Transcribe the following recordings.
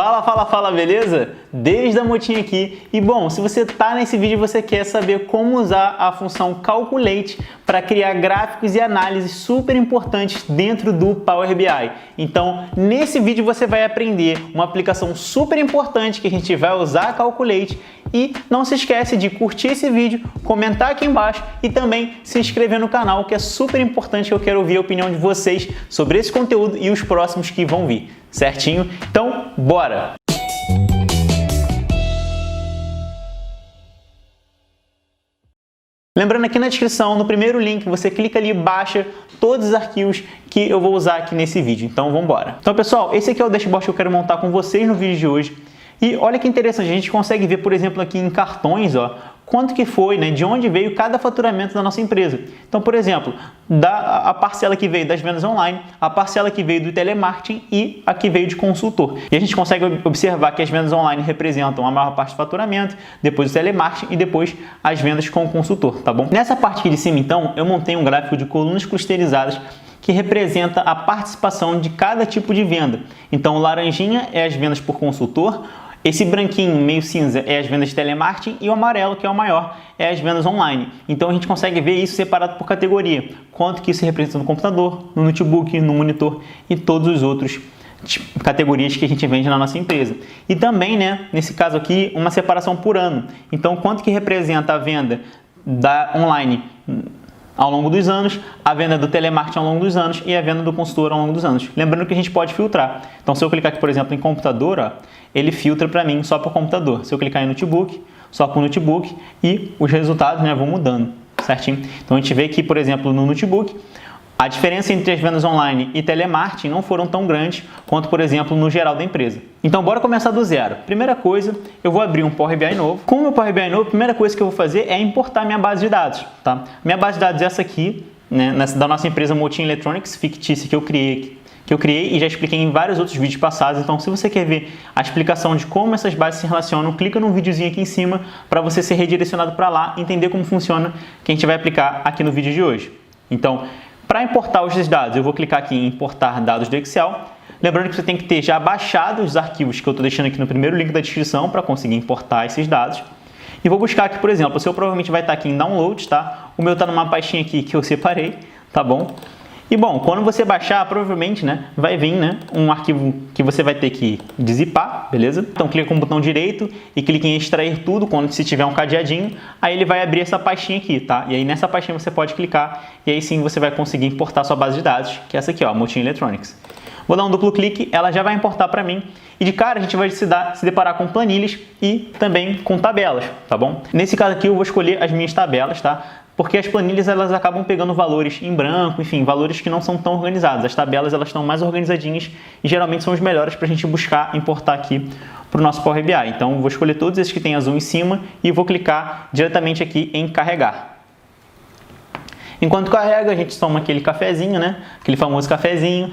Fala, beleza? Desde a Motinha aqui. E bom, se você tá nesse vídeo e você quer saber como usar a função Calculate para criar gráficos e análises super importantes dentro do Power BI. Então, nesse vídeo você vai aprender uma aplicação super importante que a gente vai usar a Calculate. E não se esquece de curtir esse vídeo, comentar aqui embaixo e também se inscrever no canal, que é super importante, que eu quero ouvir a opinião de vocês sobre esse conteúdo e os próximos que vão vir, certinho? Então, bora! Lembrando, aqui na descrição, no primeiro link, você clica ali e baixa todos os arquivos que eu vou usar aqui nesse vídeo. Então, vamos embora. Então, pessoal, esse aqui é o dashboard que eu quero montar com vocês no vídeo de hoje. E olha que interessante, a gente consegue ver, por exemplo, aqui em cartões, ó, quanto que foi, né, de onde veio cada faturamento da nossa empresa. Então, por exemplo, a parcela que veio das vendas online, a parcela que veio do telemarketing e a que veio de consultor. E a gente consegue observar que as vendas online representam a maior parte do faturamento, depois o telemarketing e depois as vendas com o consultor, tá bom? Nessa parte aqui de cima, então, eu montei um gráfico de colunas clusterizadas que representa a participação de cada tipo de venda. Então, o laranjinha é as vendas por consultor, esse branquinho meio cinza é as vendas de telemarketing e o amarelo, que é o maior, é as vendas online. Então a gente consegue ver isso separado por categoria, quanto que isso representa no computador, no notebook, no monitor e todos os outros categorias que a gente vende na nossa empresa. E também, né, nesse caso aqui, uma separação por ano. Então quanto que representa a venda da online ao longo dos anos, a venda do telemarketing ao longo dos anos e a venda do consultor ao longo dos anos. Lembrando que a gente pode filtrar. Então, se eu clicar aqui, por exemplo, em computador, ó, ele filtra para mim só por computador. Se eu clicar em notebook, só por notebook e os resultados, né, vão mudando, certinho? Então, a gente vê que, por exemplo, no notebook, a diferença entre as vendas online e telemarketing não foram tão grandes quanto, por exemplo, no geral da empresa. Então, bora começar do zero. Primeira coisa, eu vou abrir um Power BI novo. Com o meu Power BI novo, a primeira coisa que eu vou fazer é importar minha base de dados, tá? Minha base de dados é essa aqui, né, da nossa empresa Motinha Electronics, fictícia, que eu criei e já expliquei em vários outros vídeos passados. Então, se você quer ver a explicação de como essas bases se relacionam, clica no videozinho aqui em cima para você ser redirecionado para lá, entender como funciona, que a gente vai aplicar aqui no vídeo de hoje. Então, para importar os dados, eu vou clicar aqui em importar dados do Excel. Lembrando que você tem que ter já baixado os arquivos que eu estou deixando aqui no primeiro link da descrição para conseguir importar esses dados. E vou buscar aqui, por exemplo, o seu provavelmente vai estar aqui em downloads, tá? O meu está numa pastinha aqui que eu separei, tá bom? E bom, quando você baixar, provavelmente, né, vai vir, né, um arquivo que você vai ter que dizipar, beleza? Então clica com o botão direito e clica em extrair tudo, quando se tiver um cadeadinho, aí ele vai abrir essa pastinha aqui, tá? E aí nessa pastinha você pode clicar e aí sim você vai conseguir importar sua base de dados, que é essa aqui, ó, Motinha Electronics. Vou dar um duplo clique, ela já vai importar para mim e de cara a gente vai se deparar com planilhas e também com tabelas, tá bom? Nesse caso aqui eu vou escolher as minhas tabelas, tá? Porque as planilhas elas acabam pegando valores em branco, enfim, valores que não são tão organizados. As tabelas elas estão mais organizadinhas e geralmente são os melhores para a gente buscar importar aqui para o nosso Power BI. Então, vou escolher todos esses que tem azul em cima e vou clicar diretamente aqui em carregar. Enquanto carrega, a gente toma aquele cafezinho, né? Aquele famoso cafezinho.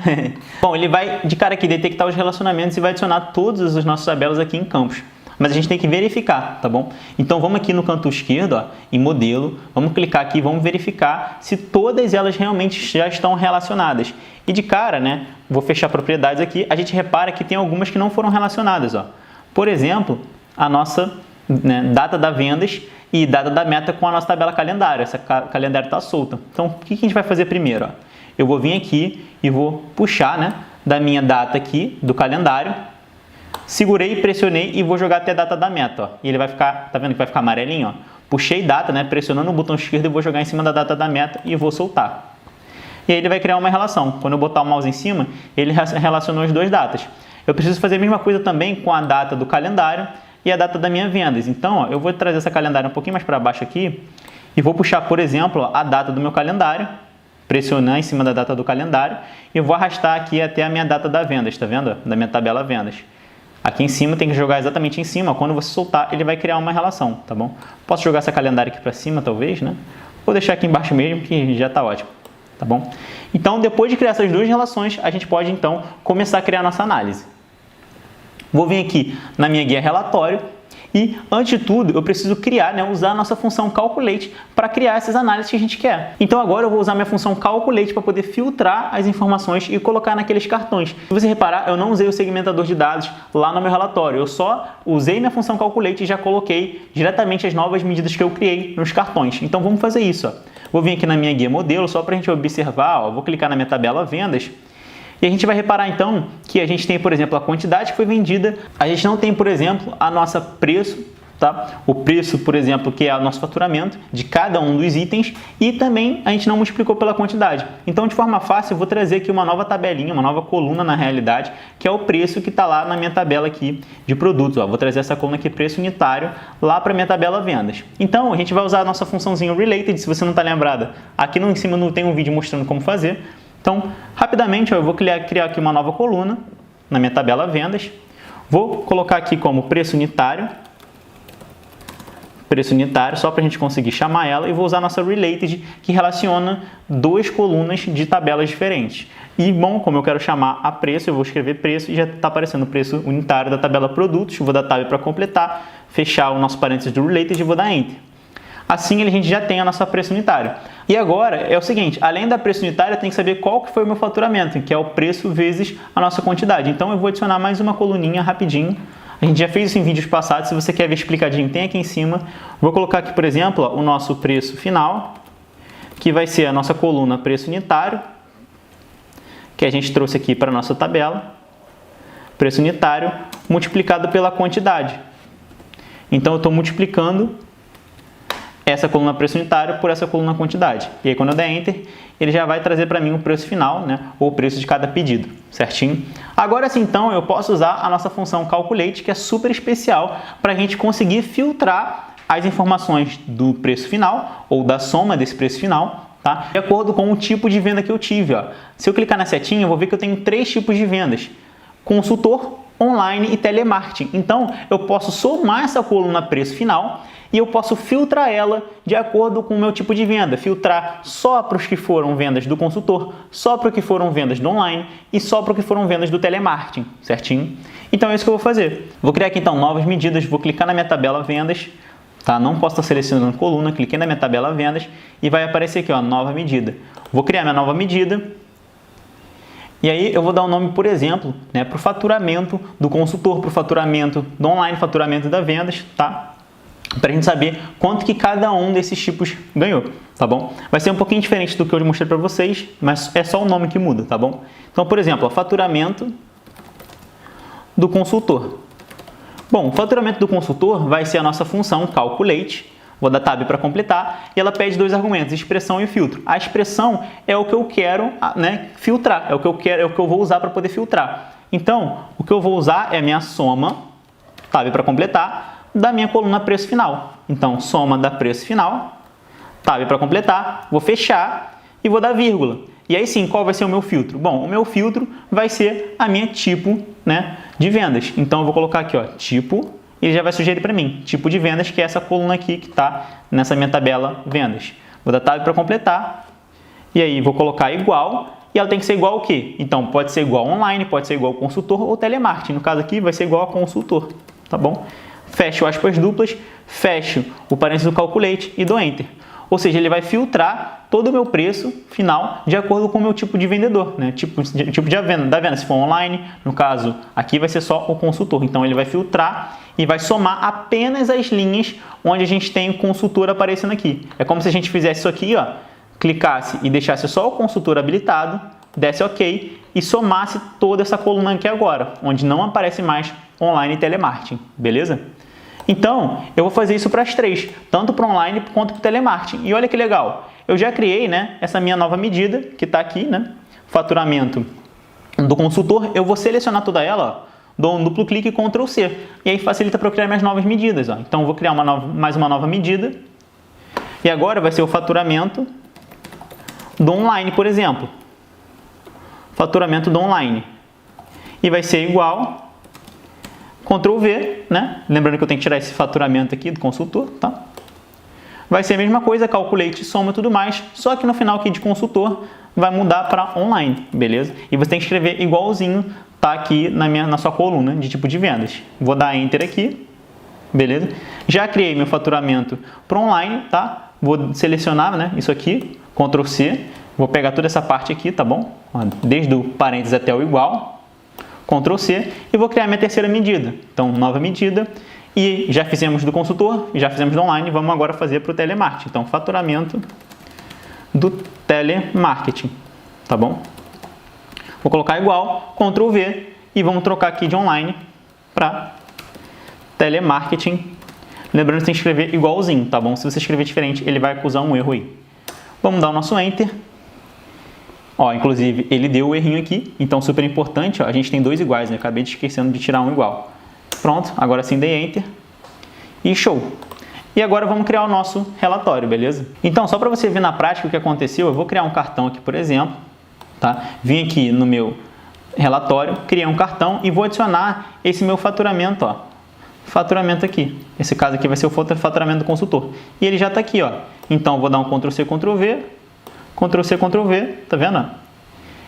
Bom, ele vai de cara aqui detectar os relacionamentos e vai adicionar todas as nossas tabelas aqui em campos. Mas a gente tem que verificar, tá bom? Então vamos aqui no canto esquerdo, ó, em modelo, vamos clicar aqui e vamos verificar se todas elas realmente já estão relacionadas. E de cara, né, vou fechar propriedades aqui, a gente repara que tem algumas que não foram relacionadas, ó. Por exemplo, a nossa, né, data da vendas e data da meta com a nossa tabela calendário. Essa calendário está solta. Então, o que a gente vai fazer primeiro? Ó? Eu vou vir aqui e vou puxar, né, da minha data aqui, do calendário, segurei, pressionei e vou jogar até a data da meta, ó. E ele vai ficar, tá vendo que vai ficar amarelinho, ó? Puxei data, né? Pressionando o botão esquerdo e vou jogar em cima da data da meta e vou soltar. E aí ele vai criar uma relação. Quando eu botar o mouse em cima, ele relacionou as duas datas. Eu preciso fazer a mesma coisa também com a data do calendário e a data da minha vendas. Então, ó, eu vou trazer essa calendário um pouquinho mais para baixo aqui e vou puxar, por exemplo, ó, a data do meu calendário, pressionar em cima da data do calendário e eu vou arrastar aqui até a minha data da vendas, tá vendo? Da minha tabela vendas. Aqui em cima tem que jogar exatamente em cima. Quando você soltar, ele vai criar uma relação, tá bom? Posso jogar essa calendário aqui para cima, talvez, né? Vou deixar aqui embaixo mesmo, que já está ótimo, tá bom? Então, depois de criar essas duas relações, a gente pode, então, começar a criar a nossa análise. Vou vir aqui na minha guia relatório E, antes de tudo, eu preciso criar, né, usar a nossa função calculate para criar essas análises que a gente quer. Então, agora eu vou usar minha função calculate para poder filtrar as informações e colocar naqueles cartões. Se você reparar, eu não usei o segmentador de dados lá no meu relatório. Eu só usei minha função calculate e já coloquei diretamente as novas medidas que eu criei nos cartões. Então, vamos fazer isso. Ó. Vou vir aqui na minha guia modelo, só para a gente observar. Ó, vou clicar na minha tabela vendas. E a gente vai reparar, então, que a gente tem, por exemplo, a quantidade que foi vendida. A gente não tem, por exemplo, a nossa preço, tá? O preço, por exemplo, que é o nosso faturamento de cada um dos itens. E também a gente não multiplicou pela quantidade. Então, de forma fácil, eu vou trazer aqui uma nova tabelinha, uma nova coluna na realidade, que é o preço que está lá na minha tabela aqui de produtos. Ó, vou trazer essa coluna aqui, preço unitário, lá para a minha tabela vendas. Então, a gente vai usar a nossa funçãozinha related, se você não está lembrada. Aqui em cima não tem um vídeo mostrando como fazer. Então, rapidamente, eu vou criar aqui uma nova coluna na minha tabela vendas. Vou colocar aqui como preço unitário, só para a gente conseguir chamar ela, e vou usar a nossa related, que relaciona duas colunas de tabelas diferentes. E, bom, como eu quero chamar a preço, eu vou escrever preço e já está aparecendo o preço unitário da tabela produtos. Vou dar tab para completar, fechar o nosso parênteses do related e vou dar enter. Assim, a gente já tem a nossa preço unitário. E agora é o seguinte, além da preço unitário, eu tenho que saber qual que foi o meu faturamento, que é o preço vezes a nossa quantidade. Então, eu vou adicionar mais uma coluninha rapidinho. A gente já fez isso em vídeos passados, se você quer ver explicadinho, tem aqui em cima. Vou colocar aqui, por exemplo, ó, o nosso preço final, que vai ser a nossa coluna preço unitário, que a gente trouxe aqui para a nossa tabela. Preço unitário multiplicado pela quantidade. Então, eu estou multiplicando essa coluna preço unitário por essa coluna quantidade. E aí, quando eu der Enter, ele já vai trazer para mim o preço final, né? Ou o preço de cada pedido, certinho? Agora sim, então, eu posso usar a nossa função calculate, que é super especial para a gente conseguir filtrar as informações do preço final ou da soma desse preço final, tá? De acordo com o tipo de venda que eu tive. Ó. Se eu clicar na setinha, eu vou ver que eu tenho 3 tipos de vendas: consultor, online e telemarketing. Então, eu posso somar essa coluna preço final e eu posso filtrar ela de acordo com o meu tipo de venda. Filtrar só para os que foram vendas do consultor, só para os que foram vendas do online e só para os que foram vendas do telemarketing, certinho? Então é isso que eu vou fazer. Vou criar aqui então novas medidas, vou clicar na minha tabela vendas, tá? Não posso estar selecionando coluna, cliquei na minha tabela vendas e vai aparecer aqui, ó, nova medida. Vou criar minha nova medida. E aí eu vou dar um nome, por exemplo, né, para o faturamento do consultor, para o faturamento do online, faturamento da vendas, tá? Para a gente saber quanto que cada um desses tipos ganhou, tá bom? Vai ser um pouquinho diferente do que eu mostrei para vocês, mas é só o nome que muda, tá bom? Então, por exemplo, o faturamento do consultor. Bom, o faturamento do consultor vai ser a nossa função calculate. Vou dar tab para completar e ela pede 2 argumentos, expressão e filtro. A expressão é o que eu quero, né, filtrar, é o que eu quero, é o que eu vou usar para poder filtrar. Então, o que eu vou usar é a minha soma, tab para completar, da minha coluna preço final. Então, soma da preço final, tab para completar, vou fechar e vou dar vírgula. E aí sim, qual vai ser o meu filtro? Bom, o meu filtro vai ser a minha tipo, né, de vendas. Então, eu vou colocar aqui, ó, tipo, e ele já vai sugerir para mim, tipo de vendas, que é essa coluna aqui que está nessa minha tabela vendas. Vou dar tab para completar, e aí vou colocar igual, e ela tem que ser igual ao quê? Então, pode ser igual online, pode ser igual ao consultor ou telemarketing. No caso aqui, vai ser igual a consultor, tá bom? Fecho aspas duplas, fecho o parênteses do calculate e dou Enter. Ou seja, ele vai filtrar todo o meu preço final de acordo com o meu tipo de vendedor, né? Tipo de venda. Se for online, no caso, aqui vai ser só o consultor. Então, ele vai filtrar e vai somar apenas as linhas onde a gente tem o consultor aparecendo aqui. É como se a gente fizesse isso aqui, ó, clicasse e deixasse só o consultor habilitado, desse OK e somasse toda essa coluna aqui agora, onde não aparece mais online e telemarketing, beleza? Então, eu vou fazer isso para as 3, tanto para online quanto para o telemarketing. E olha que legal, eu já criei, né, essa minha nova medida, que está aqui, né, faturamento do consultor. Eu vou selecionar toda ela, ó, dou um duplo clique e Ctrl C. E aí facilita para eu criar minhas novas medidas. Ó. Então, eu vou criar mais uma nova medida. E agora vai ser o faturamento do online, por exemplo. Faturamento do online. E vai ser igual... Ctrl V, né? Lembrando que eu tenho que tirar esse faturamento aqui do consultor, tá? Vai ser a mesma coisa, calculate, soma e tudo mais, só que no final aqui de consultor vai mudar para online, beleza? E você tem que escrever igualzinho, tá aqui na sua coluna de tipo de vendas. Vou dar Enter aqui beleza? Já criei meu faturamento para online, tá? Vou selecionar, né, isso aqui, Ctrl C, vou pegar toda essa parte aqui, tá bom? Desde o parênteses até o igual, Ctrl C, e vou criar minha terceira medida. Então, nova medida, e já fizemos do consultor, já fizemos do online, vamos agora fazer para o telemarketing. Então, faturamento do telemarketing, tá bom? Vou colocar igual, Ctrl V, e vamos trocar aqui de online para telemarketing. Lembrando que tem que escrever igualzinho, tá bom? Se você escrever diferente, ele vai acusar um erro aí. Vamos dar o nosso Enter. Ó, inclusive, ele deu o errinho aqui, então super importante, ó, a gente tem dois iguais, né? Acabei esquecendo de tirar um igual. Pronto, agora sim dei Enter. E show! E agora vamos criar o nosso relatório, beleza? Então, só para você ver na prática o que aconteceu, eu vou criar um cartão aqui, por exemplo, tá? Vim aqui no meu relatório, criei um cartão e vou adicionar esse meu faturamento, ó. Faturamento aqui. Esse caso aqui vai ser o faturamento do consultor. E ele já está aqui, ó. Então, eu vou dar um Ctrl C, Ctrl V, Ctrl C, Ctrl V, tá vendo?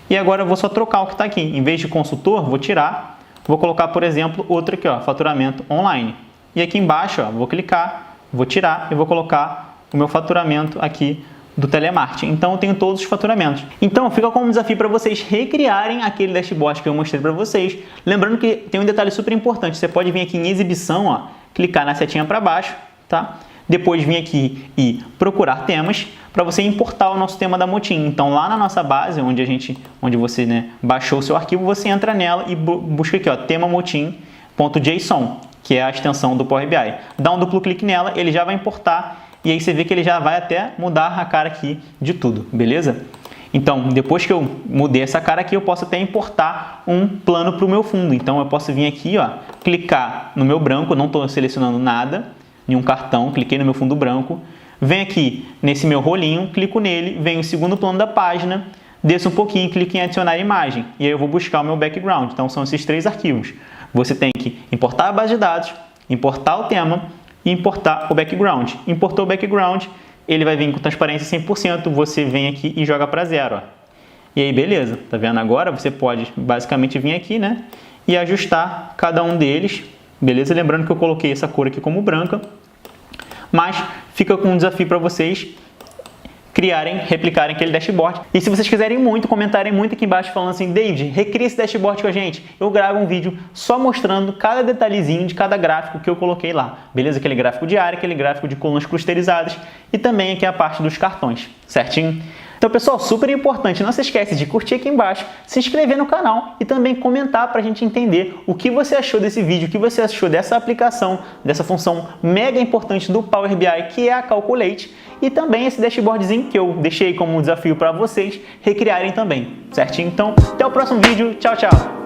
E agora eu vou só trocar o que está aqui. Em vez de consultor, vou tirar, vou colocar, por exemplo, outro aqui, ó, faturamento online. E aqui embaixo, ó, vou clicar, vou tirar e vou colocar o meu faturamento aqui do telemarketing. Então, eu tenho todos os faturamentos. Então, fica como um desafio para vocês recriarem aquele dashboard que eu mostrei para vocês. Lembrando que tem um detalhe super importante. Você pode vir aqui em exibição, ó, clicar na setinha para baixo, tá? Depois vir aqui e procurar temas para você importar o nosso tema da Motim. Então, lá na nossa base, onde você, né, baixou o seu arquivo, você entra nela e busca aqui, ó, tema motim.json, que é a extensão do Power BI. Dá um duplo clique nela, ele já vai importar. E aí você vê que ele já vai até mudar a cara aqui de tudo, beleza? Então, depois que eu mudei essa cara aqui, eu posso até importar um plano para o meu fundo. Então, eu posso vir aqui, ó, clicar no meu branco, não estou selecionando nada, nenhum cartão, cliquei no meu fundo branco. Venho aqui nesse meu rolinho, clico nele, venho o segundo plano da página, desço um pouquinho, clico em adicionar imagem. E aí eu vou buscar o meu background. Então, são esses três arquivos. Você tem que importar a base de dados, importar o tema e importar o background. Importou o background, ele vai vir com transparência 100%, você vem aqui e joga para zero. Ó. E aí, beleza, tá vendo? Agora você pode basicamente vir aqui, né, e ajustar cada um deles, beleza? Lembrando que eu coloquei essa cor aqui como branca, mas fica com um desafio para vocês replicarem aquele dashboard. E se vocês quiserem muito, comentarem muito aqui embaixo falando assim, David, recria esse dashboard com a gente. Eu gravo um vídeo só mostrando cada detalhezinho de cada gráfico que eu coloquei lá. Beleza? Aquele gráfico de área, aquele gráfico de colunas clusterizadas e também aqui a parte dos cartões. Certinho? Então, pessoal, super importante, não se esquece de curtir aqui embaixo, se inscrever no canal e também comentar para a gente entender o que você achou desse vídeo, o que você achou dessa aplicação, dessa função mega importante do Power BI, que é a Calculate, e também esse dashboardzinho que eu deixei como um desafio para vocês recriarem também, certinho? Então, até o próximo vídeo. Tchau, tchau!